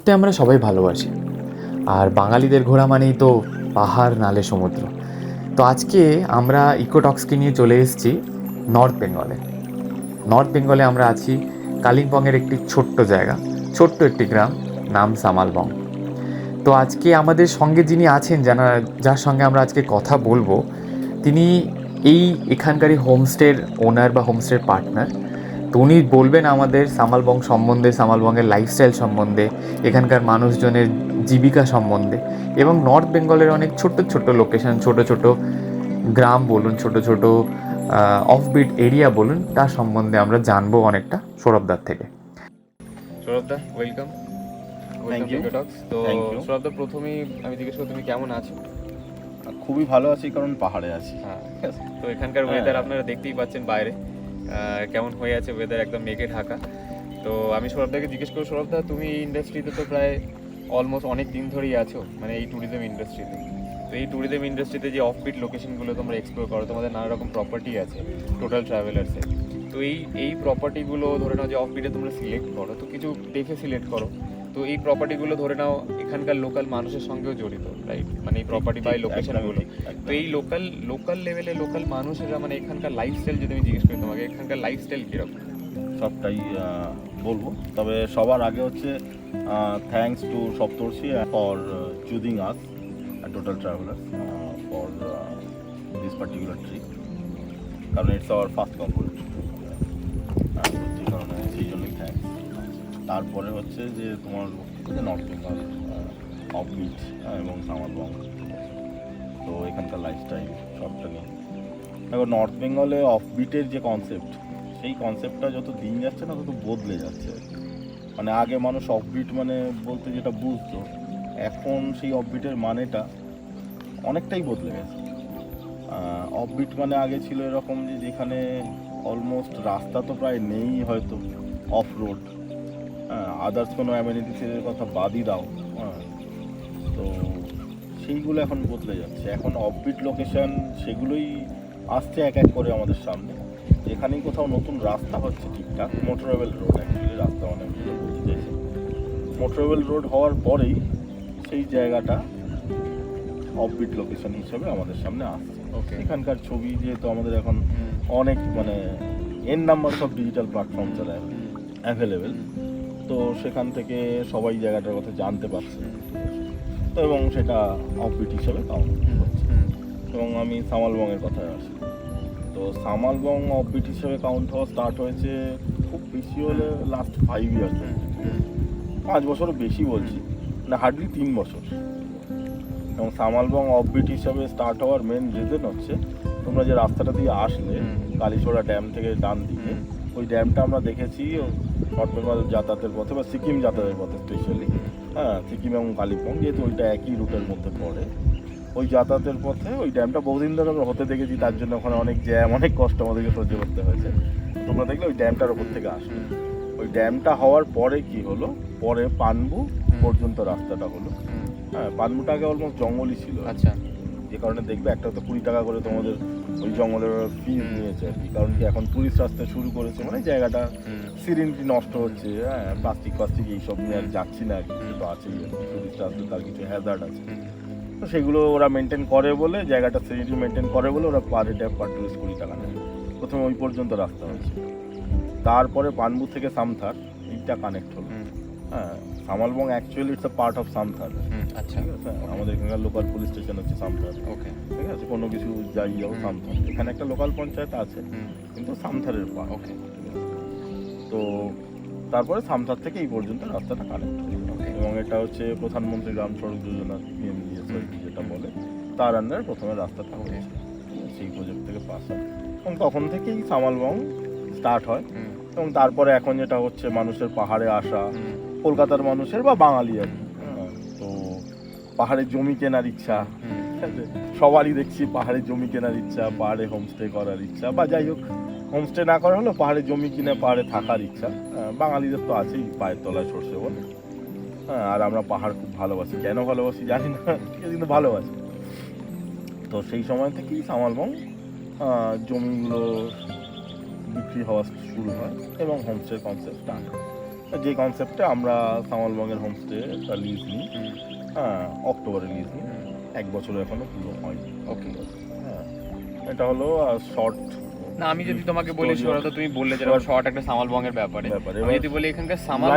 ঘুরতে আমরা সবাই ভালোবাসি, আর বাঙালিদের ঘোরা মানেই তো পাহাড় নালে সমুদ্র। তো আজকে আমরা ইকোটক্সকে নিয়ে চলে এসেছি নর্থ বেঙ্গলে। নর্থ বেঙ্গলে আমরা আছি কালিম্পংয়ের একটি ছোট্ট জায়গা, ছোট্ট একটি গ্রাম, নাম সামালবং। তো আজকে আমাদের সঙ্গে যিনি আছেন, যার সঙ্গে আমরা আজকে কথা বলবো, তিনি এখানকারই হোমস্টের ওনার বা হোমস্টের পার্টনার। তো উনি বলবেন আমাদের সামালবং সম্বন্ধে, সামালবংয়ের লাইফস্টাইল সম্বন্ধে, এখানকার মানুষজনের জীবিকা সম্বন্ধে, এবং নর্থ বেঙ্গলের অনেক ছোট্ট ছোট্ট লোকেশন, ছোট ছোট গ্রাম বলুন, ছোট ছোট অফবিট এরিয়া বলুন, তার সম্বন্ধে আমরা জানবো অনেকটা সৌরভদার থেকে। সৌরভদা, ওয়েলকাম। Thank you. তো Thank you. সৌরভদা, প্রথমেই আমি জিজ্ঞেস করি তুমি কেমন আছো? খুবই ভালো আছি, কারণ পাহাড়ে আছি। হ্যাঁ, তো এখানকার ওয়েদার আপনারা দেখতেই পাচ্ছেন বাইরে কেমন হয়ে আছে, ওয়েদার একদম মেঘে ঢাকা। তো আমি সৌরভদাকে জিজ্ঞেস করি, সৌরভদা তুমি এই ইন্ডাস্ট্রিতে তো প্রায় অলমোস্ট অনেক দিন ধরেই আছো, মানে এই ট্যুরিজম ইন্ডাস্ট্রিতে। তো এই ট্যুরিজম ইন্ডাস্ট্রিতে যে অফবিট লোকেশনগুলো তোমরা এক্সপ্লোর করো, তোমাদের নানা রকম প্রপার্টি আছে টোটাল ট্রাভেলার্সে। তো এই প্রপার্টিগুলো ধরে নাও যে অফবিটে তোমরা সিলেক্ট করো, তো কিছু দেখে সিলেক্ট করো। তো এই প্রপার্টিগুলো ধরে নাও এখানকার লোকাল মানুষের সঙ্গেও জড়িত, রাইট? মানে এই প্রপার্টি বা এই লোকেশনগুলো। তো এই লোকাল লেভেলে লোকাল মানুষেরা, মানে এখানকার লাইফস্টাইল যদি আমি জিজ্ঞেস করি তোমাকে, এখানকার লাইফস্টাইল কীরকম? সবটাই বলবো, তবে সবার আগে হচ্ছে thanks to Saptarshi for choosing us total traveller for this particular trip, কারণ ইটস আওয়ার ফার্স্ট কম্পোনেন্ট। সেই কারণে সেই জন্যই থ্যাঙ্কস। তারপরে হচ্ছে যে তোমার নর্থ বেঙ্গল অফবিট এবং সামালবং, তো এখানকার লাইফস্টাইল সবটা নিয়ে। দেখো, নর্থ বেঙ্গলে অফবিটের যে কনসেপ্ট, সেই কনসেপ্টটা যত দিন যাচ্ছে না তত বদলে যাচ্ছে। মানে আগে মানুষ অফবিট মানে বলতে যেটা বুঝতো, এখন সেই অফবিটের মানেটা অনেকটাই বদলে গেছে। অফবিট মানে আগে ছিল এরকম যে যেখানে অলমোস্ট রাস্তা তো প্রায় নেই, হয়তো অফ রোড, আদার্স কোনো অ্যামেনিটিসের কথা বাদই দাও। তো সেইগুলো এখন বদলে যাচ্ছে। এখন অফবিট লোকেশন সেগুলোই আসছে এক এক করে আমাদের সামনে। যেখানেই কোথাও নতুন রাস্তা হচ্ছে ঠিকঠাক, মোটরেবল রোড, অ্যাকচুয়ালি রাস্তা অনেকগুলো বলতে চাইছে, মোটরেবল রোড হওয়ার পরেই সেই জায়গাটা অফবিট লোকেশন হিসেবে আমাদের সামনে আসছে। ওকে। এখানকার ছবি যেহেতু আমাদের এখন অনেক মানে এন নাম্বার সব ডিজিটাল প্ল্যাটফর্মস আর অ্যাভেলেবেল, তো সেখান থেকে সবাই জায়গাটার কথা জানতে পারছে, তো এবং সেটা অফবিট হিসেবে কাউন্ট হচ্ছে। এবং আমি সামালবংয়ের কথায় আসি, তো সামালবং অফবিট হিসেবে কাউন্ট হওয়া স্টার্ট হয়েছে খুব বেশি হলে লাস্ট 5 ইয়ার্স, 5 বছরও বেশি বলছি না, হার্ডলি 3 বছর। এবং সামালবং অফবিট হিসাবে স্টার্ট হওয়ার মেন রিজন হচ্ছে, তোমরা যে রাস্তাটা দিয়ে আসলে কালীছড়া ড্যাম থেকে ডান দিকে, ওই ড্যামটা আমরা দেখেছি নর্থ বেঙ্গল যাতায়াতের পথে বা সিকিম যাতায়াতের পথে স্পেশালি। সিকিম এবং কালিম্পং যেহেতু ওইটা একই রুটের মধ্যে পড়ে, ওই যাতায়াতের পথে ওই ড্যামটা বহুদিন ধরে আমরা হতে দেখেছি, তার জন্য ওখানে অনেক জ্যাম, অনেক কষ্ট আমাদেরকে সহ্য করতে হয়েছে। তোমরা দেখলে ওই ড্যামটার ওপর থেকে আসবে। ওই ড্যামটা হওয়ার পরে কি হলো, পরে পানবু পর্যন্ত রাস্তাটা হলো। পানবুটা আগে অলমোস্ট জঙ্গলই ছিল। আচ্ছা। যে কারণে দেখবে একটা তো 20 টাকা করে তোমাদের ওই জঙ্গলের ফিজ নিয়েছে আর কি, কারণ কি এখন টুরিস্ট আসতে শুরু করেছে, মানে জায়গাটা সিরিনটি নষ্ট হচ্ছে, প্লাস্টিক এইসব নিয়ে আর যাচ্ছি না আর কি, তো আছেই টুরিস্ট আসলে তার কিছু হ্যাজার্ড আছে, তো সেগুলো ওরা মেনটেন করে বলে, জায়গাটা সিরিনটি মেনটেন করে বলে ওরা পার হেড পার টুরিস্ট 20 টাকা নেয়। প্রথমে ওই পর্যন্ত রাস্তা হচ্ছে, তারপরে পানবু থেকে সামথার এইটা কানেক্ট হলো। সামালবং actually it's a part of সামথার। আচ্ছা, ঠিক আছে, আমাদের এখানকার লোকাল পুলিশ স্টেশন হচ্ছে সামথার। ওকে, ঠিক আছে, কোনো কিছু যাই যাও সামথার, এখানে একটা লোকাল পঞ্চায়েত আছে কিন্তু সামথারের পার্ট। ওকে। তো তারপরে সামথার থেকে এই পর্যন্ত রাস্তাটা কানেক্ট হলো, এবং এটা হচ্ছে প্রধানমন্ত্রী গ্রাম সড়ক যোজনার পিএমজিএসওয়াইপি যেটা বলে, তার আন্ডারে প্রথমে রাস্তাটা হয়েছে, সেই প্রজেক্ট থেকে পাস হয়, এবং তখন থেকেই সামালবং স্টার্ট হয়। এবং তারপরে এখন যেটা হচ্ছে, মানুষের পাহাড়ে আসা, কলকাতার মানুষের বা বাঙালি আর কি, তো পাহাড়ে জমি কেনার ইচ্ছা, ঠিক আছে, সবারই দেখছি পাহাড়ে জমি কেনার ইচ্ছা, পাহাড়ে হোমস্টে করার ইচ্ছা, বা যাই হোক হোমস্টে না করা হলেও পাহাড়ে জমি কিনে পাহাড়ে থাকার ইচ্ছা। বাঙালিদের তো আছেই, পায়ের তলায় সর্ষে বলে। আর আমরা পাহাড় খুব ভালোবাসি, কেন ভালোবাসি জানি না, কিন্তু ভালোবাসি। তো সেই সময় থেকেই সামালবং জমিগুলো বিক্রি হওয়া শুরু হয় এবং হোমস্টের কনসেপ্ট স্টার্ট হয়। যে কনসেপ্টে আমরা সামালবঙ্গের হোমস্টে লিজ নিই, হ্যাঁ অক্টোবরে লিজ নিই, 1 বছর এখনো পুরো হয়নি। ওকে। হ্যাঁ, এটা হলো শর্ট। না আমি যদি তোমাকে বলি তো তুমি বললে যেটা শর্ট একটা সামালবঙ্গের ব্যাপারে, আমি যদি বলি এখানকার সামাল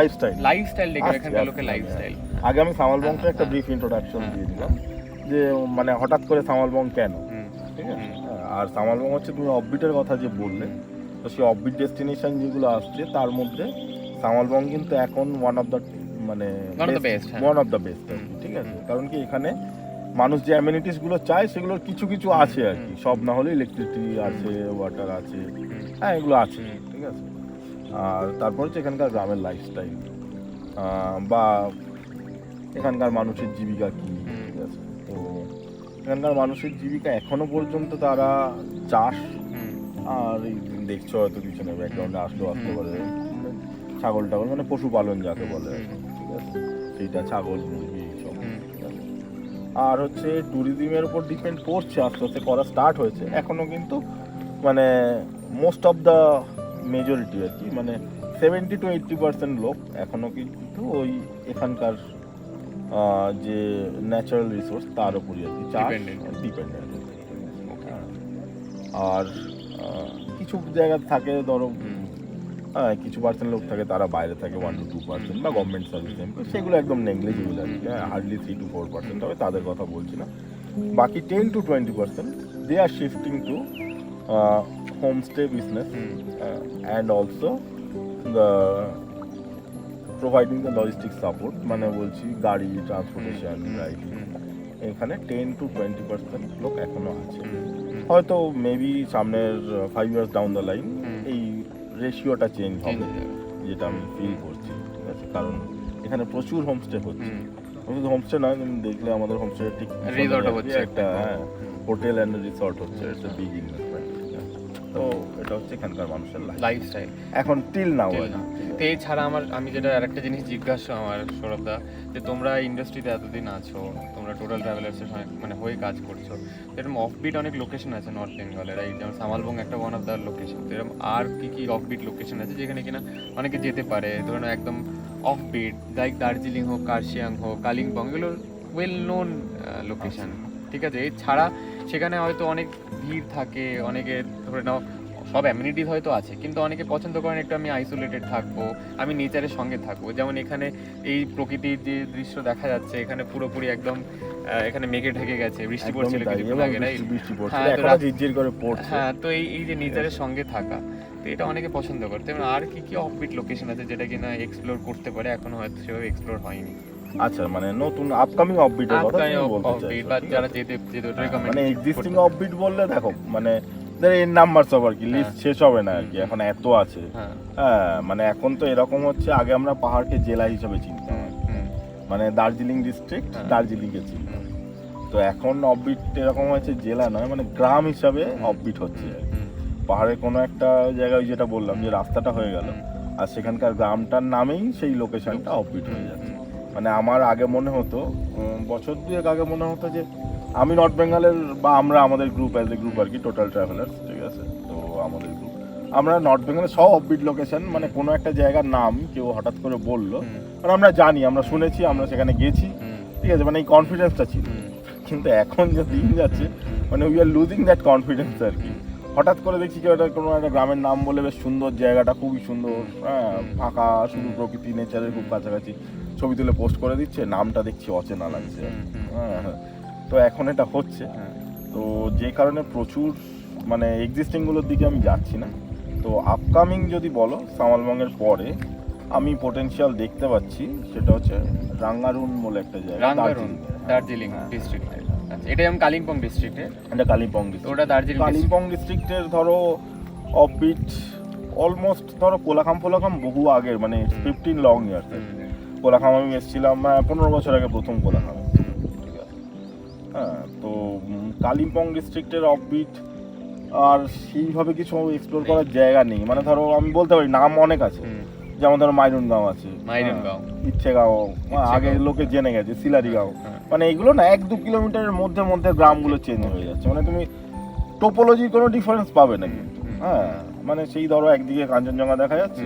লাইফস্টাইল দেখো, এখানকার লোকের লাইফস্টাইল। আগে আমি সামালবঙ্গটা একটা ব্রিফ ইন্ট্রোডাকশন দিয়ে দিলাম, যে মানে হঠাৎ করে সামালবঙ্গ কেন, ঠিক আছে। আর সামালবঙ্গ হচ্ছে তুমি অফবিটের কথা যে বললে, তো সেই অফবিট ডেস্টিনেশন যেগুলো আসছে তার মধ্যে সামালবঙ্গ কিন্তু এখন ওয়ান অফ দ্য বেস্ট, ঠিক আছে। কারণ কি এখানে মানুষ যে অ্যামিনিটিস গুলো চায় সেগুলোর কিছু কিছু আছে আর কি, সব না হলে ইলেকট্রিসিটি আছে, ওয়াটার আছে, হ্যাঁ এগুলো আছে, ঠিক আছে। আর তারপর হচ্ছে এখানকার গ্রামের লাইফস্টাইল বা এখানকার মানুষের জীবিকা কি, ঠিক আছে। তো এখানকার মানুষের জীবিকা এখনো পর্যন্ত তারা চাষ, আর এই দেখছো হয়তো পিছনে ব্যাকগ্রাউন্ডে আসলেও আসতে পারে ছাগল টাগল, মানে পশুপালন যাকে বলে, ঠিক আছে, সেইটা ছাগল মুরগি সব, ঠিক আছে। আর হচ্ছে ট্যুরিজমের উপর ডিপেন্ড করছে, আস্তে আস্তে করা স্টার্ট হয়েছে এখনো, কিন্তু মানে মোস্ট অফ দ্য মেজরিটি আর কি, মানে 70 to 80% লোক এখনো কিন্তু ওই এখানকার যে ন্যাচারাল রিসোর্স তার উপরই আর কি ডিপেন্ডেন্ট। আর কিছু জায়গা থাকে ধরো হ্যাঁ কিছু পার্সেন্ট লোক থাকে তারা বাইরে থাকে 1 to 2%, বা গভর্নমেন্ট সার্ভিস এমপ্লয়, সেগুলো একদম নেগলিজিবল আর কি, হার্ডলি 3 to 4% হবে, তাদের কথা বলছি না। বাকি 10 to 20% they are shifting to homestay business and also the providing the logistic support, মানে বলছি গাড়ি ট্রান্সপোর্টেশন রাইডিং, এখানে 10 to 20% লোক এখনো আছে। হয়তো মেবি সামনের 5 years ডাউন দ্য লাইন এই রেশিওটা চেঞ্জ হবে, যেটা আমি ফিল করছি, ঠিক আছে। কারণ এখানে প্রচুর হোমস্টে হচ্ছে, শুধু হোমস্টে নয়, দেখলে আমাদের হোমস্টে ঠিক একটা হোটেল অ্যান্ড রিসর্ট হচ্ছে, একটা বিগ ইনভেস্টমেন্ট, তো এটা হচ্ছে এখানকার মানুষের লাইফস্টাইল এখন টিল নাও। তো এছাড়া আমি যেটা আরেকটা জিনিস জিজ্ঞাসা আমার সৌরভদা, যে তোমরা ইন্ডাস্ট্রিতে এতদিন আছো, তোমরা টোটাল ট্রাভেলার্সের মানে হয়ে কাজ করছো, এরকম অফবিট অনেক লোকেশন আছে নর্থ বেঙ্গলে, রাইট? যেমন সামালবঙ্গ একটা ওয়ান অফ দ্য লোকেশন। তো এরকম আর কি অফবিট লোকেশন আছে যেখানে কিনা অনেকে যেতে পারে, ধরুন একদম অফবিট, লাইক দার্জিলিং হোক, কার্শিয়াং হোক, কালিম্পং, এগুলো ওয়েল নোন লোকেশন, ঠিক আছে। এছাড়া সেখানে হয়তো অনেক ভিড় থাকে, অনেকে ধরে নাও সব অ্যামিনিটিস হয়তো আছে, কিন্তু অনেকে পছন্দ করেন একটু আমি আইসোলেটেড থাকবো, আমি নেচারের সঙ্গে থাকবো। যেমন এখানে এই প্রকৃতির যে দৃশ্য দেখা যাচ্ছে, এখানে পুরোপুরি একদম এখানে মেঘে ঢেকে গেছে, বৃষ্টি পড়ছিল কিছুক্ষণ আগে, হ্যাঁ। তো এই যে নেচারের সঙ্গে থাকা, তো এটা অনেকে পছন্দ করে। তেমন আর কি অফবিট লোকেশন আছে যেটা কিনা এক্সপ্লোর করতে পারে, এখনো হয়তো সেভাবে এক্সপ্লোর হয়নি? আচ্ছা, মানে নতুন আপকামিং অফবিটের কথা বলতে চাই, বা যারা যেতে রেকমেন্ড, মানে এক্সিস্টিং অফবিট বললে দেখো, মানে এর নাম্বার সব আর কি লিস্ট শেষ হবে না আর কি, এখন এত আছে। হ্যাঁ, মানে এখন তো এরকম হচ্ছে, আগে আমরা পাহাড়কে জেলা হিসেবে চিনতাম, মানে দার্জিলিং ডিস্ট্রিক্ট দার্জিলিং কে চিনতাম, তো এখন অফবিট এরকম হচ্ছে জেলা নয়, মানে গ্রাম হিসাবে অফবিট হচ্ছে। পাহাড়ের কোনো একটা জায়গায় যেটা বললাম যে রাস্তাটা হয়ে গেল, আর সেখানকার গ্রামটার নামেই সেই লোকেশনটা অফবিট হয়ে যাচ্ছে। মানে আমার আগে মনে হতো, বছর 2 আগে মনে হতো যে আমি নর্থ বেঙ্গলের, বা আমরা আমাদের গ্রুপ অ্যাজ এ গ্রুপ আর কি, টোটাল ট্রাভেলার্স, ঠিক আছে, তো আমাদের গ্রুপ আমরা নর্থ বেঙ্গলের সব অফবিট লোকেশন, মানে কোনো একটা জায়গার নাম কেউ হঠাৎ করে বললো, মানে আমরা জানি, আমরা শুনেছি, আমরা সেখানে গেছি, ঠিক আছে, মানে এই কনফিডেন্সটা ছিল। কিন্তু এখন যে দিন যাচ্ছে, মানে we are losing that confidence আর কি। হঠাৎ করে দেখছি কেউ একটা কোনো একটা গ্রামের নাম বলে, বেশ সুন্দর জায়গাটা, খুবই সুন্দর, হ্যাঁ ফাঁকা, শুধু প্রকৃতি নেচারের খুব কাছাকাছি, ছবি তুলে পোস্ট করে দিচ্ছে, নামটা দেখছি অচেনা লাগছে, হ্যাঁ। তো এখন এটা হচ্ছে, তো যে কারণে প্রচুর মানে এক্সিস্টিংগুলোর দিকে আমি যাচ্ছি না। তো আপকামিং যদি বলো, সামালবঙ্গের পরে আমি পোটেনশিয়াল দেখতে পাচ্ছি, সেটা হচ্ছে রাঙ্গারুন বলে একটা জায়গা, দার্জিলিং ডিস্ট্রিক্টে। আচ্ছা, এটা যেমন কালিম্পং ডিস্ট্রিক্টে, এটা কালিম্পং ডিস্ট্রিক্ট, ওটা দার্জিলিং কালিম্পং ডিস্ট্রিক্টের ধরো অফবিট অলমোস্ট ধরো কোলাখাম বহু আগের, মানে 15 লং ইয়ার্স। কোলাখাম আমি এসেছিলাম 15 বছর আগে, প্রথম কোলাখাম, ঠিক আছে। হ্যাঁ, তো কালিম্পং ডিস্ট্রিক্টের অফবিট আর সেইভাবে কিছু এক্সপ্লোর করার জায়গা নেই, মানে ধরো আমি বলতে পারি নাম অনেক আছে, যেমন ধরো মাইরুনগাঁও আছে, ইচ্ছেগাঁও আগে লোকে জেনে গেছে, সিলারিগাঁও, মানে এগুলো না 1-2 কিলোমিটারের মধ্যে মধ্যে গ্রামগুলো চেঞ্জ হয়ে যাচ্ছে, মানে তুমি টোপোলজির কোনো ডিফারেন্স পাবে না কিন্তু। হ্যাঁ, মানে সেই ধরো একদিকে কাঞ্চনজঙ্ঘা দেখা যাচ্ছে,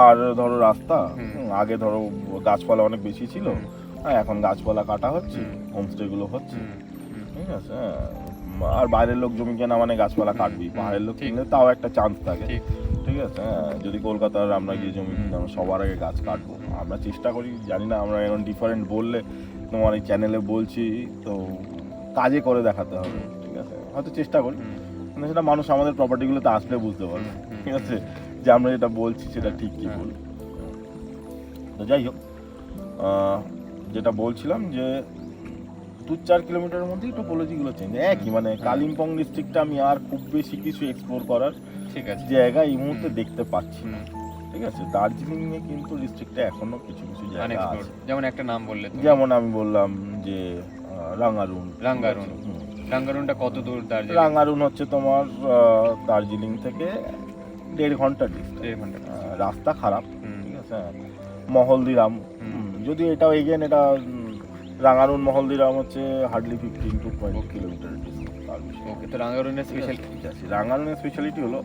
আর ধরো রাস্তা, হুম। আগে ধরো গাছপালা অনেক বেশি ছিল, হ্যাঁ এখন গাছপালা কাটা হচ্ছে, হুম। হোমস্টে গুলো হচ্ছে, হুম, হুম, ঠিক আছে, হ্যাঁ। আর বাইরের লোক জমি কেনা মানে গাছপালা কাটবি, পাহাড়ের লোক ঠিক। কিনলে তাও একটা চান্স থাকে, ঠিক। ঠিক আছে, হ্যাঁ। যদি কলকাতার আমরা গিয়ে জমি কিনি, আমরা সবার আগে গাছ কাটবো, আমরা চেষ্টা করি, জানি না আমরা এখন ডিফারেন্ট বললে তোমার এই চ্যানেলে বলছি তো কাজে করে দেখাতে হবে, ঠিক আছে, হয়তো চেষ্টা করি, কিন্তু সেটা মানুষ আমাদের প্রপার্টিগুলোতে আসলে বুঝতে পারবে, ঠিক আছে, যে আমরা যেটা বলছি সেটা ঠিক কি ভুল। তো যাই হোক, যেটা বলছিলাম যে 2-4 কিলোমিটারের মধ্যেই টোপোলজিগুলো চেঞ্জ একই, মানে কালিম্পং ডিস্ট্রিক্টটা আমি আর খুব বেশি কিছু এক্সপ্লোর করার ঠিক আছে। জায়গা এই মুহূর্তে দেখতে পাচ্ছি না, ঠিক আছে। দার্জিলিং এ কিন্তু ডিস্ট্রিক্টে এখনো কিছু কিছু জায়গা আনএক্সপ্লোরড, আছে, যেমন একটা নাম বললে তুমি। যেমন আমি বললাম যে রাঙ্গারুন। রাঙ্গারুন। রাঙ্গারুনটা কত দূর দার্জিলিং? রাঙ্গারুন হচ্ছে তোমার দার্জিলিং থেকে 1.5 ঘন্টা ডিস্টেন্স, 1.5 ঘন্টা। রাস্তা খারাপ, ঠিক আছে। মহলদিরাম, যদিও এটাও এগেন এটা রাঙ্গারুন মহলদিরাম হচ্ছে হার্ডলি 15 to 20 কিলোমিটার ডিস্টেন্স। ওকে, তো রাঙ্গারুনের স্পেশাল ঠিক আছে, রাঙ্গারুনের স্পেশালিটি হলো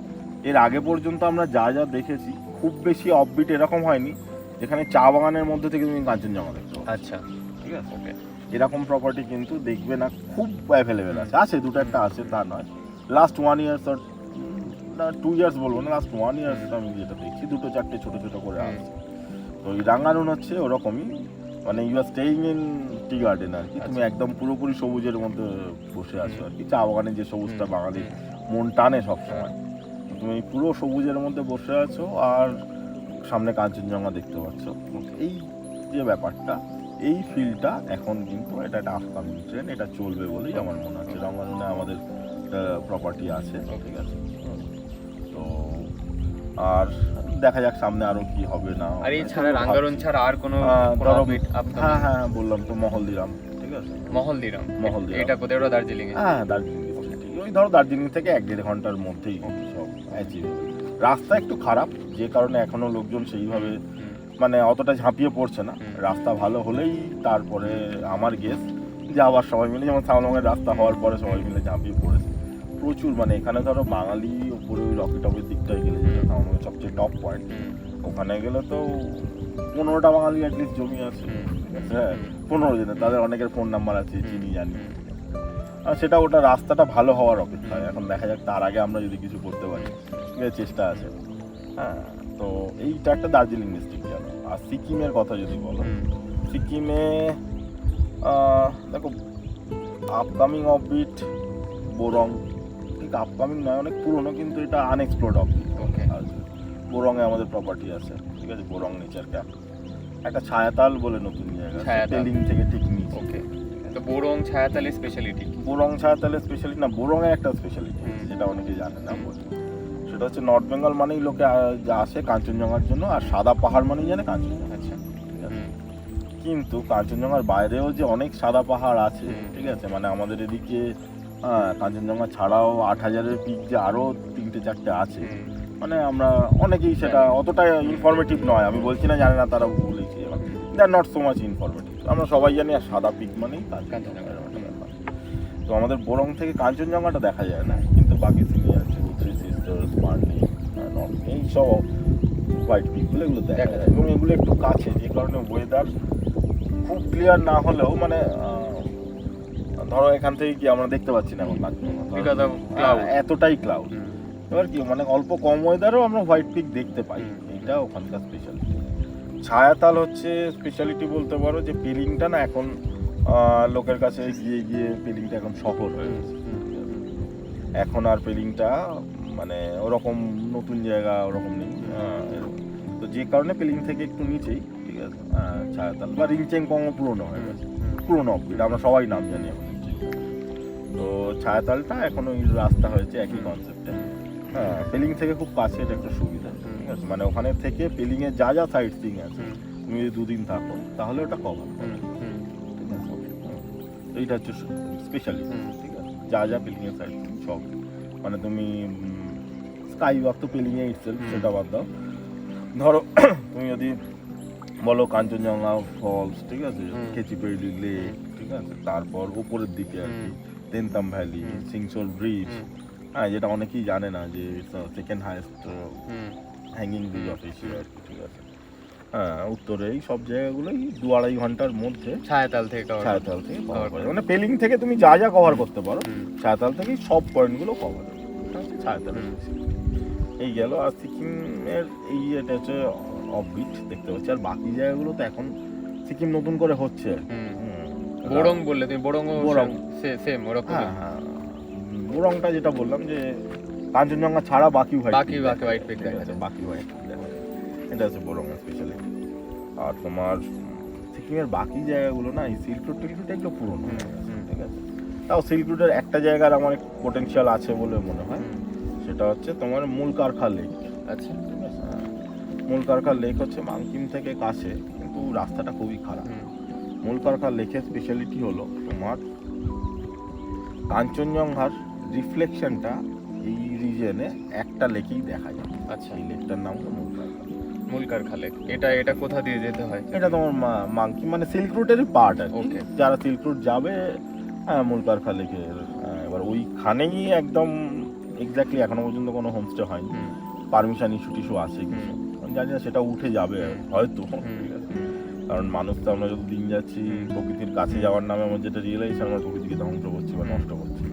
এর আগে পর্যন্ত আমরা যা যা দেখেছি খুব বেশি অফবিট এরকম হয়নি যেখানে চা বাগানের মধ্যে থেকে তুমি কাঞ্চনজঙ্ঘা দেখতে পাবে। আচ্ছা, ঠিক আছে, ওকে। এরকম প্রপার্টি কিন্তু দেখবে না, খুব অ্যাভেলেবেল আছে, আছে দুটো একটা আছে তা নয়। লাস্ট 1 ইয়ার্স আর না 2 ইয়ার্স বলবো না, লাস্ট 1 ইয়ার্স আমি যেটা দেখছি 2-4টে ছোট ছোট করে আছে। তো এই রাঙ্গারুন হচ্ছে ওরকমই, মানে you are staying in tea garden আর কি, তুমি একদম পুরোপুরি সবুজের মধ্যে বসে আছো আর কি, চা বাগানে যে সবুজটা বাঙালির মন টানে সবসময়, তো তুমি পুরো সবুজের মধ্যে বসে আছো আর সামনে কাঞ্চনজঙ্ঘা দেখতে পাচ্ছ। এই যে ব্যাপারটা, এই ফিলটা এখন কিন্তু এটা একটা আপকামিং ট্রেন্ড, এটা চলবে বলেই আমার মনে হচ্ছে। রাঙ্গারুনে আমাদের প্রপার্টি আছে, ঠিক আছে। তো আর দেখা যাক সামনে আরো কি হবে না। আর এই ছাড়া রাঙ্গারুন ছাড়া আর কোনো ধরো বিট হ্যাঁ হ্যাঁ বললাম তো মহলদিরাম, ঠিক আছে, মহলদিরাম। মহলদিরাম। এটা কোথায়? ওটা দার্জিলিং এ? হ্যাঁ দার্জিলিং ডিস্ট্রিক্ট, ওই ধরো দার্জিলিং থেকে 1-1.5 ঘন্টার মধ্যেই সব অ্যাচিভ। রাস্তা একটু খারাপ যে কারণে এখনো লোকজন সেইভাবে মানে অতটা ঝাঁপিয়ে পড়ছে না, রাস্তা ভালো হলেই তারপরে আমার গেস যে আবার সবাই মিলে, যেমন সামলংয়ের রাস্তা হওয়ার পরে সবাই মিলে ঝাঁপিয়ে পড়েছে প্রচুর, মানে এখানে ধরো বাঙালি উপরে ওই রকি টপের দিকটায় গেলে, যেটা সামলংয়ের সবচেয়ে টপ পয়েন্ট, ওখানে গেলে তো 15টা বাঙালি অ্যাটলিস্ট জমি আছে, হ্যাঁ 15 জনের, তাদের অনেকের ফোন নাম্বার আছে, চিনি জানি, আর সেটা ওটা রাস্তাটা ভালো হওয়ার অপেক্ষায়, এখন দেখা যাক তার আগে আমরা যদি কিছু করতে পারি, চেষ্টা আছে, হ্যাঁ। তো এইটা একটা দার্জিলিং ডিস্ট্রিক্ট গেল। আর সিকিমের কথা যদি বলো, সিকিমে দেখো আপকামিং অফবিট বোরং, ঠিক আপকামিং নয়, অনেক পুরনো, কিন্তু এটা আনএক্সপ্লোর্ড অফবিট, ওকে। বোরংয়ে আমাদের প্রপার্টি আছে, ঠিক আছে, বোরং নেচার ক্যাম্প, একটা ছায়াতাল বলে নতুন জায়গা, পেলিং থেকে ঠিক নিচে। ওকে, তো বোরং ছায়াতালের স্পেশালিটি? বোরং ছায়াতালের স্পেশালিটি না, বোরংয়ে একটা স্পেশালিটি যেটা অনেকে জানে না বলি, সেটা হচ্ছে নর্থ বেঙ্গল মানেই লোকে আসে কাঞ্চনজঙ্ঘার জন্য, আর সাদা পাহাড় মানেই জানে কাঞ্চনজঙ্ঘা। আচ্ছা, কিন্তু কাঞ্চনজঙ্ঘার বাইরেও যে অনেক সাদা পাহাড় আছে, ঠিক আছে, মানে আমাদের এদিকে কাঞ্চনজঙ্ঘা ছাড়াও 8000-এর পিক যে আরও 3-4টে আছে, মানে আমরা অনেকেই সেটা অতটা ইনফরমেটিভ নয়, আমি বলছি না জানে না, তারা বলেছে they are not so much informative, আমরা সবাই জানি আর সাদা পিক মানেই কাঞ্চনজঙ্ঘার একটা ব্যাপার। তো আমাদের বোরং থেকে কাঞ্চনজঙ্ঘাটা দেখা যায় না, কিন্তু বাকি সিনিয়র থ্রি সিস্টার্স, মার্নি, এই সব হোয়াইট পিকগুলো এগুলো দেখা যায়, এবং এগুলো একটু কাছে, যে কারণে ওয়েদার খুব ক্লিয়ার না হলেও মানে ধরো এখান থেকে কি আমরা দেখতে পাচ্ছি না এখন কাঞ্চনজঙ্ঘা, এতটাই ক্লাউড, এবার কি মানে অল্প কম ওয়েদারও আমরা হোয়াইট পিক দেখতে পাই, এইটা ওখানকার স্পেশালিটি। ছায়াতাল হচ্ছে স্পেশালিটি বলতে পারো, যে পেলিংটা না এখন লোকের কাছে গিয়ে গিয়ে পেলিংটা এখন শহর হয়ে গেছে, এখন আর পেলিংটা মানে ওরকম নতুন জায়গা ওরকম নেই, তো যে কারণে পেলিং থেকে একটু নিচেই, ঠিক আছে, ছায়াতাল বা রিংচেং কমও পুরোনো হয়ে গেছে, পুরোনো অফবিট, আমরা সবাই নাম জানি এখন। তো ছায়াতালটা এখন ওই রাস্তা হয়েছে একই কনসেপ্টে, হ্যাঁ পেলিং থেকে খুব কাছে, এটা একটা সুবিধা, ঠিক আছে, মানে ওখানে থেকে পেলিংয়ে যা যা সাইট সিইং আছে তুমি যদি 2 দিন থাকো তাহলে ওটা কভার করবে, ঠিক আছে। এইটা হচ্ছে স্পেশালিটি, ঠিক আছে, যা যা পেলিংয়ের সাইট সিইং সব, মানে তুমি স্কাই ওয়াক তো পেলিংয়ে ইটসেলফ, সেটা বাদ দাও, ধরো তুমি যদি বলো কাঞ্চনজঙ্ঘা ফলস, ঠিক আছে, কেচিপেড়ি লেক, ঠিক আছে, তারপর উপরের দিকে আর কি তেনতাম ভ্যালি, সিংসোল ব্রিজ, হ্যাঁ যেটা অনেকেই জানে না যে second highest hanging bridge of Asia, ঠিক আছে। হ্যাঁ, উত্তরে এই সব জায়গাগুলোই 2-2.5 ঘন্টার মধ্যে ছায়াতাল থেকে ছায়াতাল থেকে কভার করে, মানে পেলিং থেকে তুমি যা যা কভার করতে পারো ছায়াতাল থেকেই সব পয়েন্টগুলো কভার হবে, ছায়াতালের এই গেল। আর সিকিমের এই এটা হচ্ছে অফবিট দেখতে পাচ্ছি, আর বাকি জায়গাগুলো তো এখন সিকিম নতুন করে হচ্ছে। বোরং বললে তুমি, বোরং সেম ওরকম। হ্যাঁ, বোরংটা যেটা বললাম যে কাঞ্চনজঙ্ঘা ছাড়া বাকি হোয়াইট পিক দেখা যায়, বাকি হোয়াইট পিক দেখা যায়, এটা হচ্ছে বোরং স্পেশালি। আর তোমার সিকিমের বাকি জায়গাগুলো না এই সিল্ক রুট এগুলো পুরনো, ঠিক আছে। তাও সিল্ক রুটের একটা জায়গার আমার পোটেনশিয়াল আছে বলে মনে হয়, সেটা হচ্ছে তোমার মুলকারখা লেক। আচ্ছা, মুলকারখা লেক হচ্ছে মাংকিম থেকে কাছে, কিন্তু রাস্তাটা খুবই খারাপ। মুলকারখা লেকের স্পেশালিটি হলো তোমার কাঞ্চনজঙ্ঘার রিফ্লেকশনটা এই রিজনে একটা লেকেই দেখা যায়। আচ্ছা, এই লেকটার নাম হলো মুলকারখা লেক। এটা কোথা দিয়ে যেতে হয়? এটা তোমার মাংকিম মানে সিল্ক রুটেরই পার্ট আর কি। ওকে, যারা সিল্ক রুট যাবে মুলকারখা লেকের, এবার ওইখানেই একদম এক্স্যাক্টলি এখনো পর্যন্ত কোনো হোমস্টে হয়নি, পারমিশন ইস্যু আছে কিছু, জানি না সেটা উঠে যাবে হয়তো, ঠিক আছে। কারণ মানুষ তো আমরা যত দিন যাচ্ছি প্রকৃতির কাছে যাওয়ার নামে আমার যেটা রিয়েলাইজ, আমরা প্রকৃতিকে ধ্বংস করছি বা নষ্ট করছি,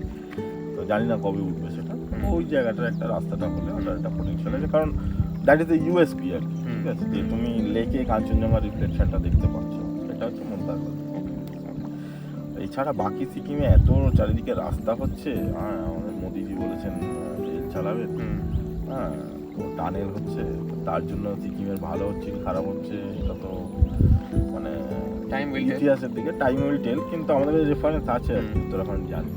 তো জানি না কবে উঠবে সেটা। ওই জায়গাটার একটা রাস্তাটা হলে ওটার একটা পোটেনশিয়াল আছে, কারণ দ্যাট ইজ দ্য ইউএসপি আর কি, ঠিক আছে, যে তুমি লেকে কাঞ্চনজঙ্ঘা রিফ্লেকশনটা দেখতে পাচ্ছ, এটা হচ্ছে মুলকারখা। এছাড়া বাকি সিকিমে এত চারিদিকে রাস্তা হচ্ছে, আমাদের মোদিজি বলেছেন রেল চালাবেন, হ্যাঁ, তো টানেল হচ্ছে, তার জন্য সিকিমের ভালো হচ্ছে কি খারাপ হচ্ছে এটা তো মানে ইতিহাসের দিকে টাইম উইল টেল, কিন্তু আমাদের রেফারেন্স আছে আর কি, তো এখন জানি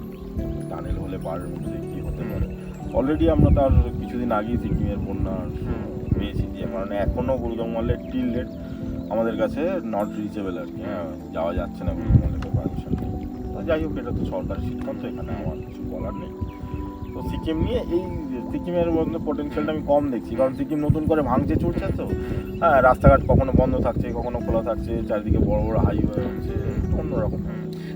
টানেল হলে পাহাড়ের মধ্যে কি হতে পারে। অলরেডি আমরা তার কিছুদিন আগেই সিকিমের বন্যার পেয়েছি, যে কারণে এখনও গুরুদংমলের টিল ডেট আমাদের কাছে নট রিচেবল আর কি, হ্যাঁ, যাওয়া যাচ্ছে না গুরুদংমলের পারমিশন। তো যাই হোক, এটা তো সরকারি সিদ্ধান্ত, এখানে আমার কিছু বলার নেই। তো সিকিম নিয়ে এই সিকিমের মধ্যে পোটেনশিয়ালটা আমি কম দেখছি, কারণ সিকিম নতুন করে ভাঙছে চড়ছে, তো হ্যাঁ, রাস্তাঘাট কখনো বন্ধ থাকছে, কখনো খোলা থাকছে, চারিদিকে বড় বড় হাইওয়ে হচ্ছে, অন্যরকম।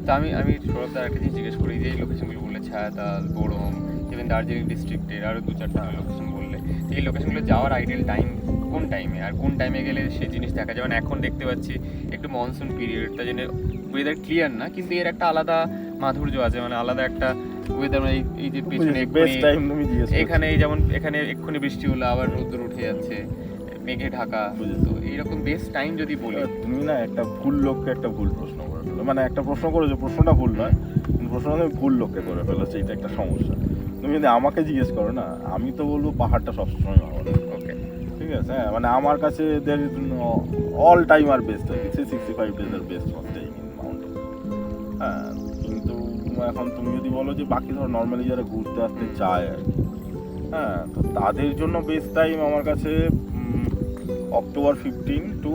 তো আমি সৌরভদা একটা জিনিস জিজ্ঞেস করি, যে এই লোকেশনগুলো বললে ছায়াতাল, বোরং, ইভেন দার্জিলিং ডিস্ট্রিক্টের আরও 2-4টা লোকেশন বললে, এই লোকেশনগুলো যাওয়ার আইডিয়াল টাইম কোন টাইমে, আর কোন টাইমে গেলে সেই জিনিস দেখা যায়? মানে এখন দেখতে পাচ্ছি একটু মনসুন পিরিয়ড, তাই জন্য ওয়েদার ক্লিয়ার না, কিন্তু এর একটা আলাদা মাধুর্য আছে, মানে আলাদা একটা ওয়েদার, মানে এই যে পেছনে এখানে যেমন এখানে এক্ষুনি বৃষ্টি হলো, আবার রোদ্দুর উঠে যাচ্ছে, মেঘে ঢাকা, তো এইরকম বেস্ট টাইম যদি বলি। তুমি না একটা ভুল লোককে একটা ভুল প্রশ্ন করে ফেলো, মানে একটা প্রশ্ন করেছো, প্রশ্নটা ভুল নয়, কিন্তু প্রশ্নটা তুমি ভুল লোককে করে ফেলেছো, এটা একটা সমস্যা। তুমি যদি আমাকে জিজ্ঞেস করো না, আমি তো বলবো পাহাড়টা সবসময় ভালো। ওকে, ঠিক আছে, হ্যাঁ, মানে আমার কাছে there all time are best আর কি, 365 days are best for staying in mountain. হ্যাঁ, কিন্তু এখন তুমি যদি বলো যে বাকি ধর নর্মালি যারা ঘুরতে আসতে চায় আর কি, হ্যাঁ, তো তাদের জন্য বেস্ট টাইম আমার কাছে অক্টোবর 15 টু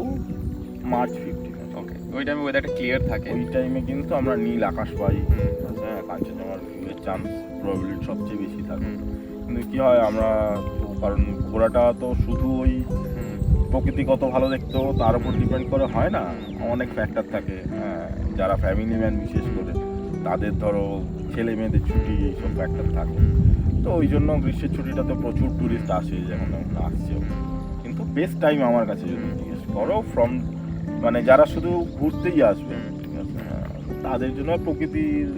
মার্চ 15। ওকে, ওই টাইমে ওয়েদারটা ক্লিয়ার থাকে, ওই টাইমে কিন্তু আমরা নীল আকাশ পাই, হ্যাঁ, কাঞ্চনজঙ্ঘার ভিউয়ের চান্স প্রবাবিলিটি সবচেয়ে বেশি থাকে। কিন্তু কী হয়, আমরা তো কারণ ঘোরাটা তো শুধু ওই প্রকৃতি কত ভালো দেখতো তার উপর ডিপেন্ড করে হয় না, অনেক ফ্যাক্টর থাকে, হ্যাঁ, যারা ফ্যামিলি ম্যান বিশেষ করে তাদের ধরো ছেলে মেয়েদের ছুটি, এইসব ফ্যাক্টর থাকে। তো ওই জন্য গ্রীষ্মের ছুটিটাতে প্রচুর ট্যুরিস্ট আসে, যেমন আসছে। কিন্তু বেস্ট টাইম আমার কাছে যদি জিজ্ঞেস করো ফ্রম মানে যারা শুধু ঘুরতেই আসবে, ঠিক আছে, তাদের জন্য প্রকৃতির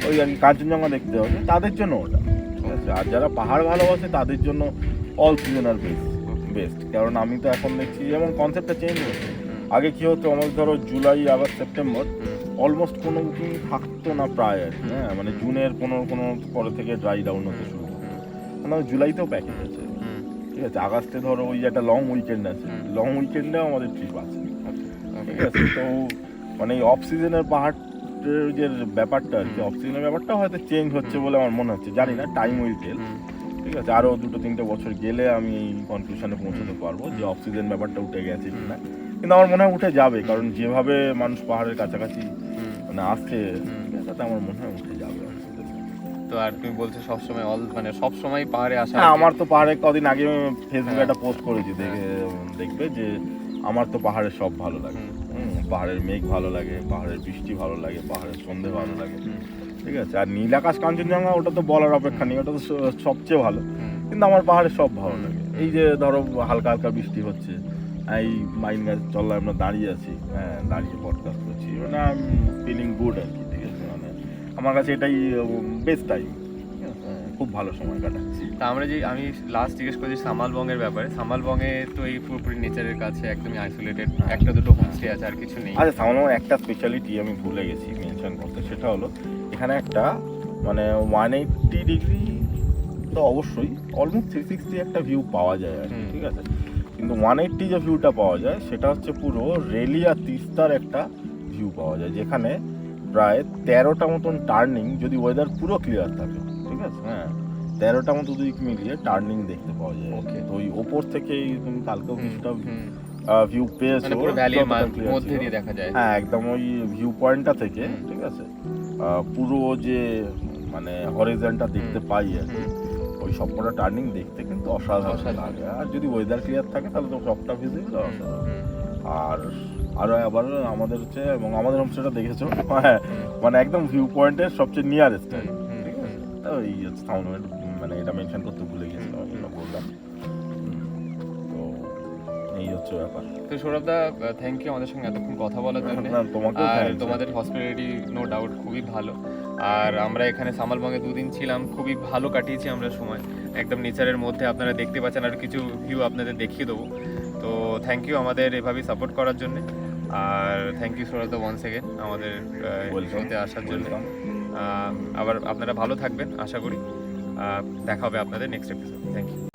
ওই আর কি কাঞ্চনজঙ্ঘা দেখতে হবে, তাদের জন্য ওটা, ঠিক আছে। আর যারা পাহাড় ভালোবাসে তাদের জন্য অল সিজন আর বেস্ট। কারণ আমি তো এখন দেখছি যেমন কনসেপ্টটা চেঞ্জ হচ্ছে, আগে কী হতো আমাদের ধরো জুলাই, আগস্ট, সেপ্টেম্বর অলমোস্ট কোনো বুকিং থাকতো না প্রায় আর কি, হ্যাঁ, মানে জুনের কোনো পরে থেকে ড্রাই ডাউন হতে শুরু করতো, মানে জুলাইতেও প্যাকেজ আছে, ঠিক আছে। আগস্টে ধরো ওই একটা লং উইকেন্ড আছে, লং উইকেন্ডেও আমাদের ট্রিপ আছে, ঠিক আছে। তো মানে এই অফ সিজনের পাহাড়ের যে ব্যাপারটা আর কি, অফ সিজনের ব্যাপারটা হয়তো চেঞ্জ হচ্ছে বলে আমার মনে হচ্ছে, জানি না, টাইম উইল টেল, ঠিক আছে। আরও 2-3 বছর গেলে আমি এই কনক্লুশনে পৌঁছাতে পারবো যে অফ সিজন ব্যাপারটা উঠে গেছে কিনা, কিন্তু আমার মনে হয় উঠে যাবে, কারণ যেভাবে মানুষ পাহাড়ের কাছাকাছি মানে আসছে, তাতে আমার মনে হয় উঠে যাবে। তো আর তুমি বলছো সবসময় মানে সবসময় পাহাড়ে আসা? আমার তো পাহাড়ে কদিন আগে ফেসবুকে একটা পোস্ট করেছি, দেখবে যে আমার তো পাহাড়ের সব ভালো লাগে, পাহাড়ের মেঘ ভালো লাগে, পাহাড়ের বৃষ্টি ভালো লাগে, পাহাড়ের সন্ধে ভালো লাগে, ঠিক আছে। আর নীল আকাশ কাঞ্চনজঙ্ঘা ওটা তো বলার অপেক্ষা নেই, ওটা তো সবচেয়ে ভালো, কিন্তু আমার পাহাড়ের সব ভালো লাগে। এই যে ধরো হালকা হালকা বৃষ্টি হচ্ছে, এই মাইন গাছ চল্লায় আমরা দাঁড়িয়ে আছি, হ্যাঁ দাঁড়িয়ে পডকাস্ট করছি, মানে আই এম ফিলিং গুড আর কি, ঠিক আছে। মানে আমার কাছে এটাই বেস্ট টাইম, খুব ভালো সময় কাটাচ্ছি। তা আমি লাস্ট জিজ্ঞেস করছি সামালবঙ্গের ব্যাপারে। সামালবঙ্গে তো এই পুরোপুরি নেচারের কাছে একদমই আইসোলেটেড, একটা দুটো হোমস্টে আছে, আর কিছু নেই। আচ্ছা, সামালবঙ্গের একটা স্পেশালিটি আমি ভুলে গেছি মেনশন করতে, সেটা হলো এখানে একটা মানে 180 ডিগ্রি তো অবশ্যই অলমোস্ট 360 একটা ভিউ পাওয়া যায় আর কি, ঠিক আছে। কিন্তু 180 যে ভিউটা পাওয়া যায় সেটা হচ্ছে পুরো রেলি আর তিস্তার একটা ভিউ পাওয়া যায়, যেখানে প্রায় 13টা মতন টার্নিং, যদি ওয়েদার পুরো ক্লিয়ার থাকে, ঠিক আছে, হ্যাঁ 13টা মতো দিক মিলিয়ে টার্নিং দেখতে পাওয়া যায়। ওকে। তো ওই ওপর থেকে তুমি কালকেও কিছুটা ভিউ পেয়েছো, মানে পুরো ভ্যালির যতটা clear মধ্যে ছিল। দিয়ে দেখা যায়। হ্যাঁ একদম ওই ভিউ পয়েন্টটা থেকে, ঠিক আছে, পুরো যে মানে হরিজনটা দেখতে পাই আর কি, ওই সবকটা টার্নিং দেখতে কিন্তু অসাধারণ লাগে। আর যদি ওয়েদার ক্লিয়ার থাকে তাহলে তো সবটা ভিজিবল অসাধারণ। আর আরো আবার আমাদের হচ্ছে, এবং আমাদের হোমস্টেটা দেখেছো, হ্যাঁ মানে একদম ভিউ পয়েন্টের সবচেয়ে নিয়ারেস্ট, ঠিক আছে। তো এই হচ্ছে সাউন্ড, মানে এটা মেনশন করতে ভুলে গেছিলাম, এই জন্য বললাম। তো এই হচ্ছে ব্যাপার। তো সৌরভদা, থ্যাংক ইউ আমাদের সঙ্গে এতক্ষণ কথা বলার জন্য। না, তোমাকেও আর thanks. তোমাদের হসপিটালিটি নো ডাউট খুবই ভালো। আর আমরা এখানে সামালবঙ্গে 2 দিন ছিলাম, খুবই ভালো কাটিয়েছি আমরা সময়, একদম নেচারের মধ্যে। আপনারা দেখতে পাচ্ছেন, আর কিছু ভিউ আপনাদের দেখিয়ে দেবো। তো থ্যাংক ইউ আমাদের এভাবেই সাপোর্ট করার জন্য। আর থ্যাংক ইউ সৌরভদা ওয়ান্স এগেন আমাদের শোতে আসার জন্য। আবার আপনারা ভালো থাকবেন আশা করি। দেখা হবে আপনাদের নেক্সট এপিসোড। Thank you.